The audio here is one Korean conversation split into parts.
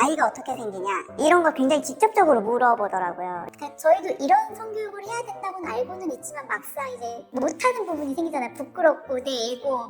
아이가 어떻게 생기냐 이런 걸 굉장히 직접적으로 물어보더라고요. 그러니까 저희도 이런 성교육을 해야 된다고는 알고는 있지만 막상 이제 못하는 부분이 생기잖아요. 부끄럽고 내 에고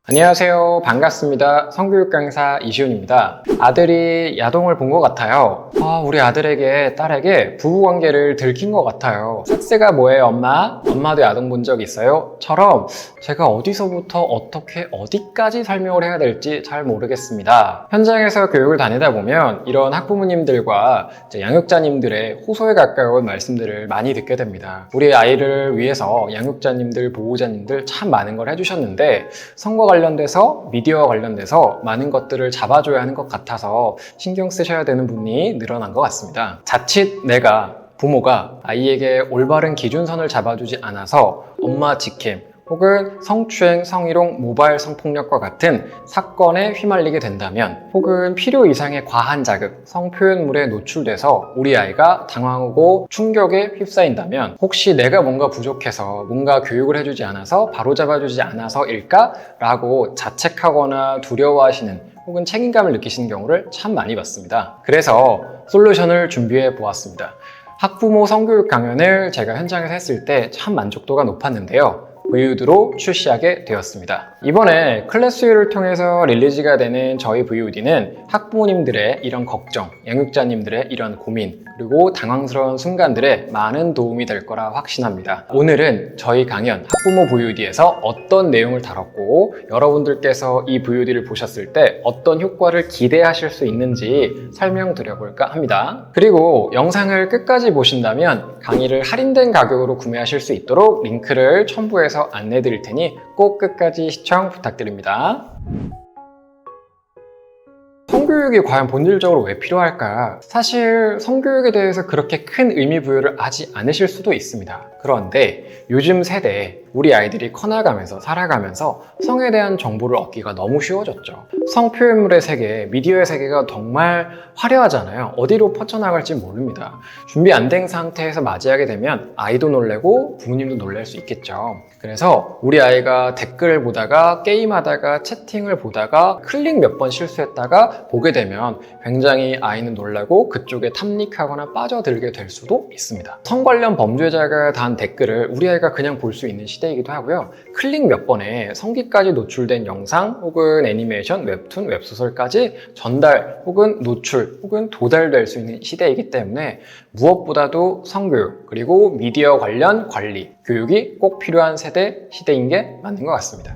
안녕하세요. 반갑습니다. 성교육 강사 이시훈입니다. 아들이 야동을 본 것 같아요. 우리 아들에게, 딸에게 부부관계를 들킨 것 같아요. 섹스가 뭐예요, 엄마? 엄마도 야동 본 적 있어요? 처럼 제가 어디서부터 어떻게 어디까지 설명을 해야 될지 잘 모르겠습니다. 현장에서 교육을 다니다 보면 이런 학부모님들과 양육자님들의 호소에 가까운 말씀들을 많이 듣게 됩니다. 우리 아이를 위해서 양육자님들, 보호자님들 참 많은 걸 해주셨는데 성과 관련돼서 미디어와 관련돼서 많은 것들을 잡아줘야 하는 것 같아서 신경 쓰셔야 되는 부분이 늘어난 것 같습니다. 자칫 내가 부모가 아이에게 올바른 기준선을 잡아주지 않아서 엄마 직캠 혹은 성추행, 성희롱, 모바일 성폭력과 같은 사건에 휘말리게 된다면 혹은 필요 이상의 과한 자극, 성표현물에 노출돼서 우리 아이가 당황하고 충격에 휩싸인다면 혹시 내가 뭔가 부족해서 뭔가 교육을 해주지 않아서 바로잡아주지 않아서일까? 라고 자책하거나 두려워하시는 혹은 책임감을 느끼시는 경우를 참 많이 봤습니다. 그래서 솔루션을 준비해 보았습니다. 학부모 성교육 강연을 제가 현장에서 했을 때 참 만족도가 높았는데요. VOD로 출시하게 되었습니다. 이번에 클래스유를 통해서 릴리즈가 되는 저희 VOD는 학부모님들의 이런 걱정, 양육자님들의 이런 고민, 그리고 당황스러운 순간들에 많은 도움이 될 거라 확신합니다. 오늘은 저희 강연 학부모 VOD에서 어떤 내용을 다뤘고 여러분들께서 이 VOD를 보셨을 때 어떤 효과를 기대하실 수 있는지 설명드려볼까 합니다. 그리고 영상을 끝까지 보신다면 강의를 할인된 가격으로 구매하실 수 있도록 링크를 첨부해서 안내 드릴 테니 꼭 끝까지 시청 부탁드립니다. 성교육이 과연 본질적으로 왜 필요할까? 사실 성교육에 대해서 그렇게 큰 의미 부여를 하지 않으실 수도 있습니다. 그런데 요즘 세대에 우리 아이들이 커나가면서 살아가면서 성에 대한 정보를 얻기가 너무 쉬워졌죠. 성표현물의 세계, 미디어의 세계가 정말 화려하잖아요. 어디로 퍼져나갈지 모릅니다. 준비 안 된 상태에서 맞이하게 되면 아이도 놀래고 부모님도 놀랄 수 있겠죠. 그래서 우리 아이가 댓글을 보다가 게임하다가 채팅을 보다가 클릭 몇 번 실수했다가 보게 되면 굉장히 아이는 놀라고 그쪽에 탐닉하거나 빠져들게 될 수도 있습니다. 성 관련 범죄자가 단 댓글을 우리 아이가 그냥 볼 수 있는 시대이기도 하고요. 클릭 몇 번에 성기까지 노출된 영상 혹은 애니메이션, 웹툰, 웹소설까지 전달 혹은 노출 혹은 도달될 수 있는 시대이기 때문에 무엇보다도 성교육 그리고 미디어 관련 관리, 교육이 꼭 필요한 시대인 게 맞는 것 같습니다.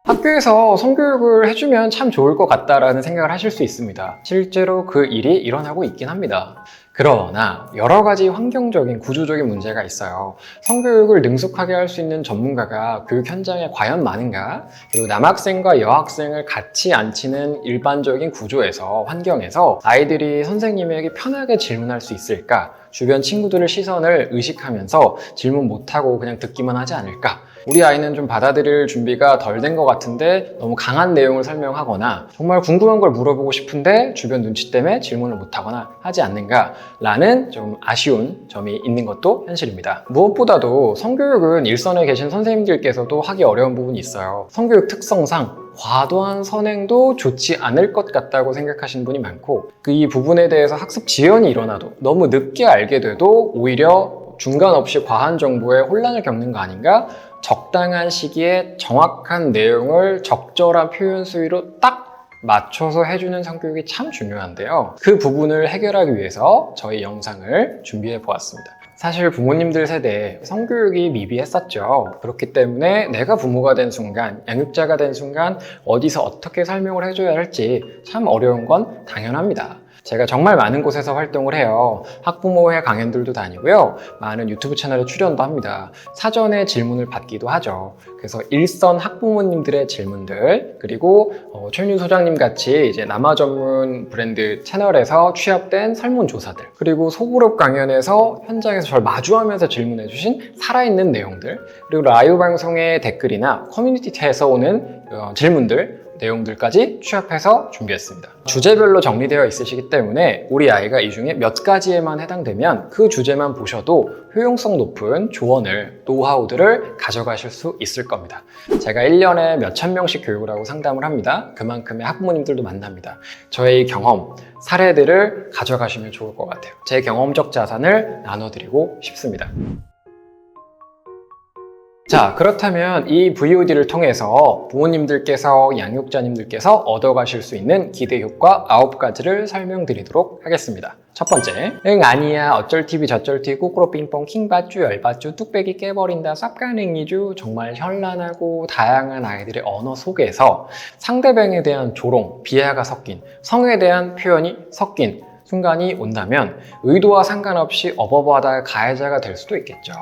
학교에서 성교육을 해주면 참 좋을 것 같다라는 생각을 하실 수 있습니다. 실제로 그 일이 일어나고 있긴 합니다. 그러나 여러 가지 환경적인 구조적인 문제가 있어요. 성교육을 능숙하게 할 수 있는 전문가가 교육 현장에 과연 많은가? 그리고 남학생과 여학생을 같이 앉히는 일반적인 구조에서 환경에서 아이들이 선생님에게 편하게 질문할 수 있을까? 주변 친구들의 시선을 의식하면서 질문 못하고 그냥 듣기만 하지 않을까? 우리 아이는 좀 받아들일 준비가 덜 된 것 같은데 너무 강한 내용을 설명하거나 정말 궁금한 걸 물어보고 싶은데 주변 눈치 때문에 질문을 못하거나 하지 않는가 라는 좀 아쉬운 점이 있는 것도 현실입니다. 무엇보다도 성교육은 일선에 계신 선생님들께서도 하기 어려운 부분이 있어요. 성교육 특성상 과도한 선행도 좋지 않을 것 같다고 생각하시는 분이 많고 이 부분에 대해서 학습 지연이 일어나도 너무 늦게 알게 돼도 오히려 중간 없이 과한 정보에 혼란을 겪는 거 아닌가? 적당한 시기에 정확한 내용을 적절한 표현 수위로 딱 맞춰서 해주는 성교육이 참 중요한데요. 그 부분을 해결하기 위해서 저희 영상을 준비해 보았습니다. 사실 부모님들 세대에 성교육이 미비했었죠. 그렇기 때문에 내가 부모가 된 순간, 양육자가 된 순간 어디서 어떻게 설명을 해줘야 할지 참 어려운 건 당연합니다. 제가 정말 많은 곳에서 활동을 해요. 학부모회 강연들도 다니고요. 많은 유튜브 채널에 출연도 합니다. 사전에 질문을 받기도 하죠. 그래서 일선 학부모님들의 질문들, 그리고 최윤 소장님 같이 이제 남아 전문 브랜드 채널에서 취합된 설문조사들, 그리고 소그룹 강연에서 현장에서 저를 마주하면서 질문해주신 살아있는 내용들, 그리고 라이브 방송의 댓글이나 커뮤니티 탭에서 오는 질문들, 내용들까지 취합해서 준비했습니다. 주제별로 정리되어 있으시기 때문에 우리 아이가 이 중에 몇 가지에만 해당되면 그 주제만 보셔도 효용성 높은 조언을, 노하우들을 가져가실 수 있을 겁니다. 제가 1년에 몇천 명씩 교육을 하고 상담을 합니다. 그만큼의 학부모님들도 만납니다. 저의 경험, 사례들을 가져가시면 좋을 것 같아요. 제 경험적 자산을 나눠드리고 싶습니다. 자, 그렇다면 이 VOD를 통해서 부모님들께서, 양육자님들께서 얻어가실 수 있는 기대 효과 9가지를 설명드리도록 하겠습니다. 첫 번째, 응 아니야 어쩔 TV 저쩔 TV 꼬꾸로 빙뽕 킹받쥬 열받쥬 뚝배기 깨버린다 쌉가능이쥬. 정말 현란하고 다양한 아이들의 언어 속에서 상대방에 대한 조롱, 비하가 섞인, 성에 대한 표현이 섞인 순간이 온다면 의도와 상관없이 어버버하다 가해자가 될 수도 있겠죠.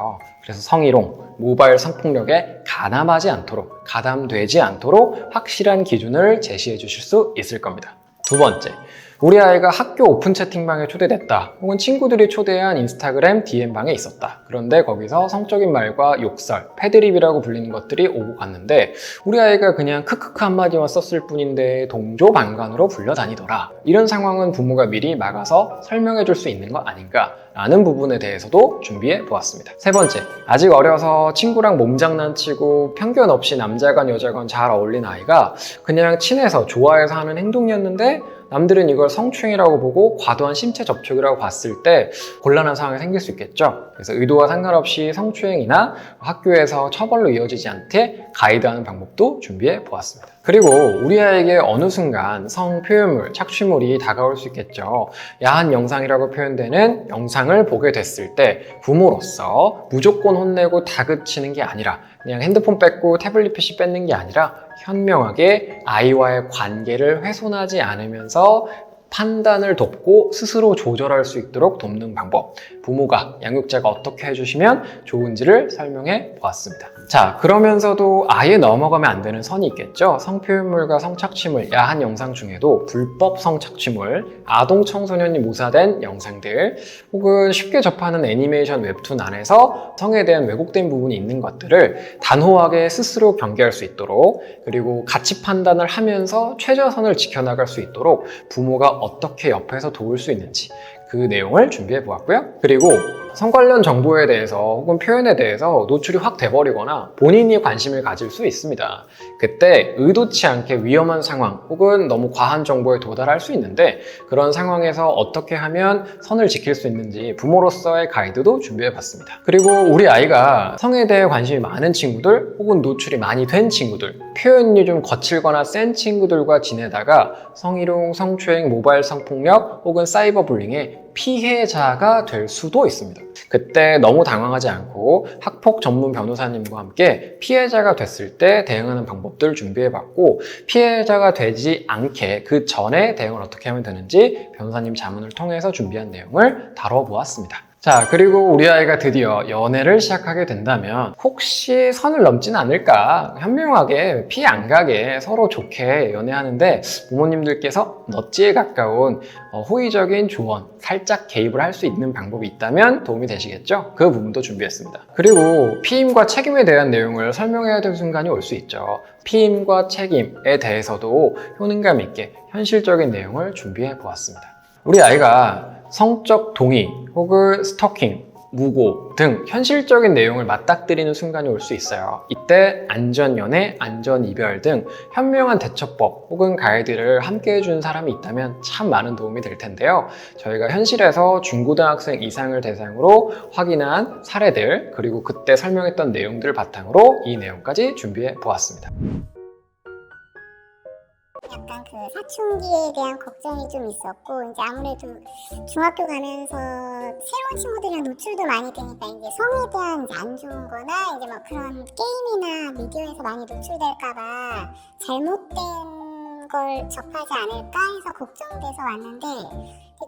그래서 성희롱, 모바일 성폭력에 가담하지 않도록, 가담되지 않도록 확실한 기준을 제시해 주실 수 있을 겁니다. 두 번째, 우리 아이가 학교 오픈 채팅방에 초대됐다, 혹은 친구들이 초대한 인스타그램 DM방에 있었다. 그런데 거기서 성적인 말과 욕설, 패드립이라고 불리는 것들이 오고 갔는데 우리 아이가 그냥 크크크 한마디만 썼을 뿐인데 동조반관으로 불려다니더라. 이런 상황은 부모가 미리 막아서 설명해 줄 수 있는 거 아닌가 라는 부분에 대해서도 준비해 보았습니다. 세 번째, 아직 어려서 친구랑 몸장난치고 편견 없이 남자건 여자건 잘 어울린 아이가 그냥 친해서 좋아해서 하는 행동이었는데 남들은 이걸 성추행이라고 보고 과도한 신체 접촉이라고 봤을 때 곤란한 상황이 생길 수 있겠죠. 그래서 의도와 상관없이 성추행이나 학교에서 처벌로 이어지지 않게 가이드하는 방법도 준비해 보았습니다. 그리고 우리 아이에게 어느 순간 성표현물, 착취물이 다가올 수 있겠죠. 야한 영상이라고 표현되는 영상을 보게 됐을 때 부모로서 무조건 혼내고 다그치는 게 아니라, 그냥 핸드폰 뺏고 태블릿 PC 뺏는 게 아니라 현명하게 아이와의 관계를 훼손하지 않으면서 판단을 돕고 스스로 조절할 수 있도록 돕는 방법, 부모가, 양육자가 어떻게 해주시면 좋은지를 설명해 보았습니다. 자, 그러면서도 아예 넘어가면 안 되는 선이 있겠죠. 성표현물과 성착취물, 야한 영상 중에도 불법 성착취물, 아동 청소년이 모사된 영상들, 혹은 쉽게 접하는 애니메이션 웹툰 안에서 성에 대한 왜곡된 부분이 있는 것들을 단호하게 스스로 경계할 수 있도록, 그리고 가치 판단을 하면서 최저선을 지켜나갈 수 있도록 부모가 어떻게 옆에서 도울 수 있는지 그 내용을 준비해 보았고요. 그리고 성 관련 정보에 대해서 혹은 표현에 대해서 노출이 확 돼버리거나 본인이 관심을 가질 수 있습니다. 그때 의도치 않게 위험한 상황 혹은 너무 과한 정보에 도달할 수 있는데, 그런 상황에서 어떻게 하면 선을 지킬 수 있는지 부모로서의 가이드도 준비해 봤습니다. 그리고 우리 아이가 성에 대해 관심이 많은 친구들 혹은 노출이 많이 된 친구들, 표현이 좀 거칠거나 센 친구들과 지내다가 성희롱, 성추행, 모바일 성폭력 혹은 사이버 불링의 피해자가 될 수도 있습니다. 그때 너무 당황하지 않고 학폭 전문 변호사님과 함께 피해자가 됐을 때 대응하는 방법들 준비해봤고, 피해자가 되지 않게 그 전에 대응을 어떻게 하면 되는지 변호사님 자문을 통해서 준비한 내용을 다뤄보았습니다. 자, 그리고 우리 아이가 드디어 연애를 시작하게 된다면 혹시 선을 넘지는 않을까, 현명하게 피해 안 가게 서로 좋게 연애하는데 부모님들께서 넛지에 가까운 호의적인 조언, 살짝 개입을 할 수 있는 방법이 있다면 도움이 되시겠죠? 그 부분도 준비했습니다. 그리고 피임과 책임에 대한 내용을 설명해야 될 순간이 올 수 있죠. 피임과 책임에 대해서도 효능감 있게 현실적인 내용을 준비해 보았습니다. 우리 아이가 성적 동의 혹은 스토킹, 무고 등 현실적인 내용을 맞닥뜨리는 순간이 올 수 있어요. 이때 안전연애, 안전이별 등 현명한 대처법 혹은 가이드를 함께 해준 사람이 있다면 참 많은 도움이 될 텐데요. 저희가 현실에서 중고등학생 이상을 대상으로 확인한 사례들, 그리고 그때 설명했던 내용들을 바탕으로 이 내용까지 준비해 보았습니다. 약간 그 사춘기에 대한 걱정이 좀 있었고, 이제 아무래도 중학교 가면서 새로운 친구들이랑 노출도 많이 되니까 이제 성에 대한 이제 안 좋은 거나 이제 뭐 그런 게임이나 미디어에서 많이 노출될까봐 잘못된 걸 접하지 않을까 해서 걱정돼서 왔는데,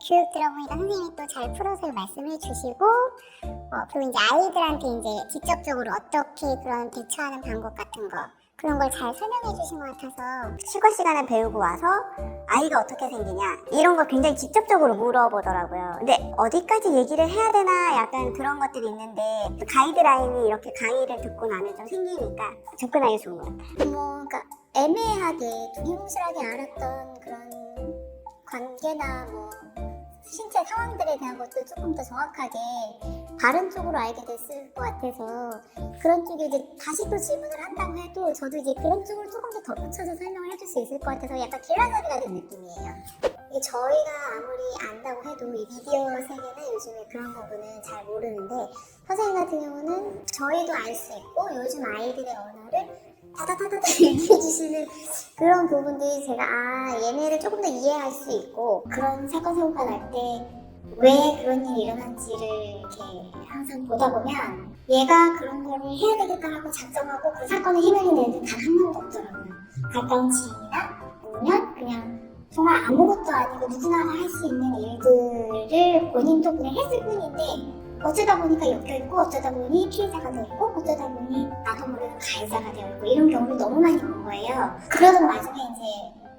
교육 들어보니까 선생님이 또 잘 풀어서 말씀해 주시고, 그리고 이제 아이들한테 이제 직접적으로 어떻게 그런 대처하는 방법 같은 거, 그런 걸 잘 설명해 주신 것 같아서 추가 시간에 배우고 와서 아이가 어떻게 생기냐 이런 걸 굉장히 직접적으로 물어보더라고요. 근데 어디까지 얘기를 해야 되나 약간 그런 것들이 있는데, 가이드라인이 이렇게 강의를 듣고 나면 좀 생기니까 접근하기 좋은 것 같아요. 그러니까 애매하게 두리뭉실하게 알았던 그런 관계나 뭐 신체 상황들에 대한 것도 조금 더 정확하게 다른 쪽으로 알게 됐을 것 같아서 그런 쪽에 이제 다시 또 질문을 한다고 해도 저도 이제 그런 쪽으로 조금 더 덧붙여서 설명을 해줄 수 있을 것 같아서 약간 길라잡이가 된 느낌이에요. 이게 저희가 아무리 안다고 해도 이 미디어 세계는 요즘에 그런 부분은 잘 모르는데 선생님 같은 경우는 저희도 알 수 있고 요즘 아이들의 언어를 다다다다다 얘기해 주시는 그런 부분들이 제가 얘네를 조금 더 이해할 수 있고 그런 사건 사고가 날 때 왜 그런 일이 일어난지를 이렇게 항상 보다 보면 얘가 그런 거를 해야 되겠다라고 작정하고 그 사건을 해내는 애들 단 한 명도 없더라고요. 가까운 지인이나 아니면 그냥 정말 아무것도 아니고 누구나 할 수 있는 일들을 본인도 그냥 했을 뿐인데 어쩌다 보니까 엮여있고 어쩌다 보니 피해자가 되고 어쩌다 보니 나도 모르는 가해자가 되어있고 이런 경우를 너무 많이 본 거예요. 그러던 와중에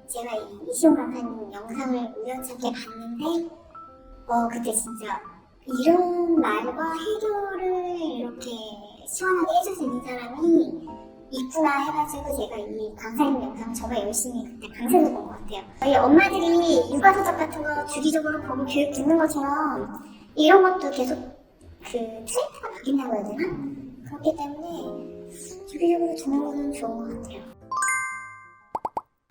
이제 제가 이 이시온 강사님 영상을 우연찮게 봤는데 그때 진짜 이런 말과 해결을 이렇게 시원하게 해줄 수 있는 사람이 있구나 해가지고 제가 이 강사님 영상을 정말 열심히 그때 강사도 본 것 같아요. 저희 엄마들이 육아서적 같은 거 주기적으로 보고 교육 듣는 것처럼 이런 것도 계속 그 트렌드가 바뀐다고 해야 되나? 그렇기 때문에 주기적으로 듣는 거는 좋은 것 같아요.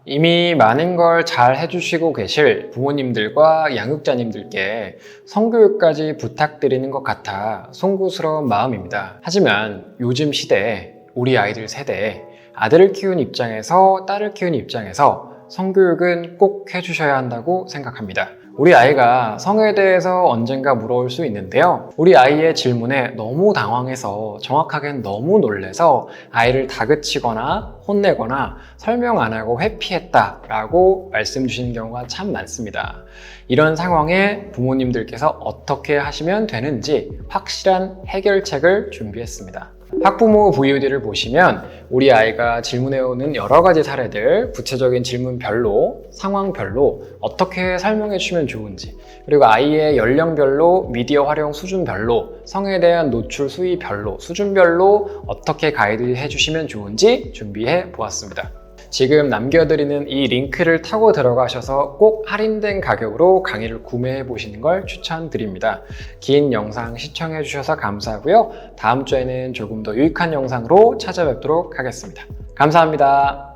이미 많은 걸 잘 해주시고 계실 부모님들과 양육자님들께 성교육까지 부탁드리는 것 같아 송구스러운 마음입니다. 하지만 요즘 시대에 우리 아이들 세대에 아들을 키운 입장에서 딸을 키운 입장에서 성교육은 꼭 해주셔야 한다고 생각합니다. 우리 아이가 성에 대해서 언젠가 물어올 수 있는데요. 우리 아이의 질문에 너무 당황해서 정확하게는 너무 놀래서 아이를 다그치거나 혼내거나 설명 안 하고 회피했다라고 말씀 주시는 경우가 참 많습니다. 이런 상황에 부모님들께서 어떻게 하시면 되는지 확실한 해결책을 준비했습니다. 학부모 VOD를 보시면 우리 아이가 질문해오는 여러 가지 사례들, 구체적인 질문별로, 상황별로 어떻게 설명해 주시면 좋은지, 그리고 아이의 연령별로, 미디어 활용 수준별로, 성에 대한 노출 수위별로, 수준별로 어떻게 가이드해 주시면 좋은지 준비해 보았습니다. 지금 남겨드리는 이 링크를 타고 들어가셔서 꼭 할인된 가격으로 강의를 구매해 보시는 걸 추천드립니다. 긴 영상 시청해 주셔서 감사하고요. 다음 주에는 조금 더 유익한 영상으로 찾아뵙도록 하겠습니다. 감사합니다.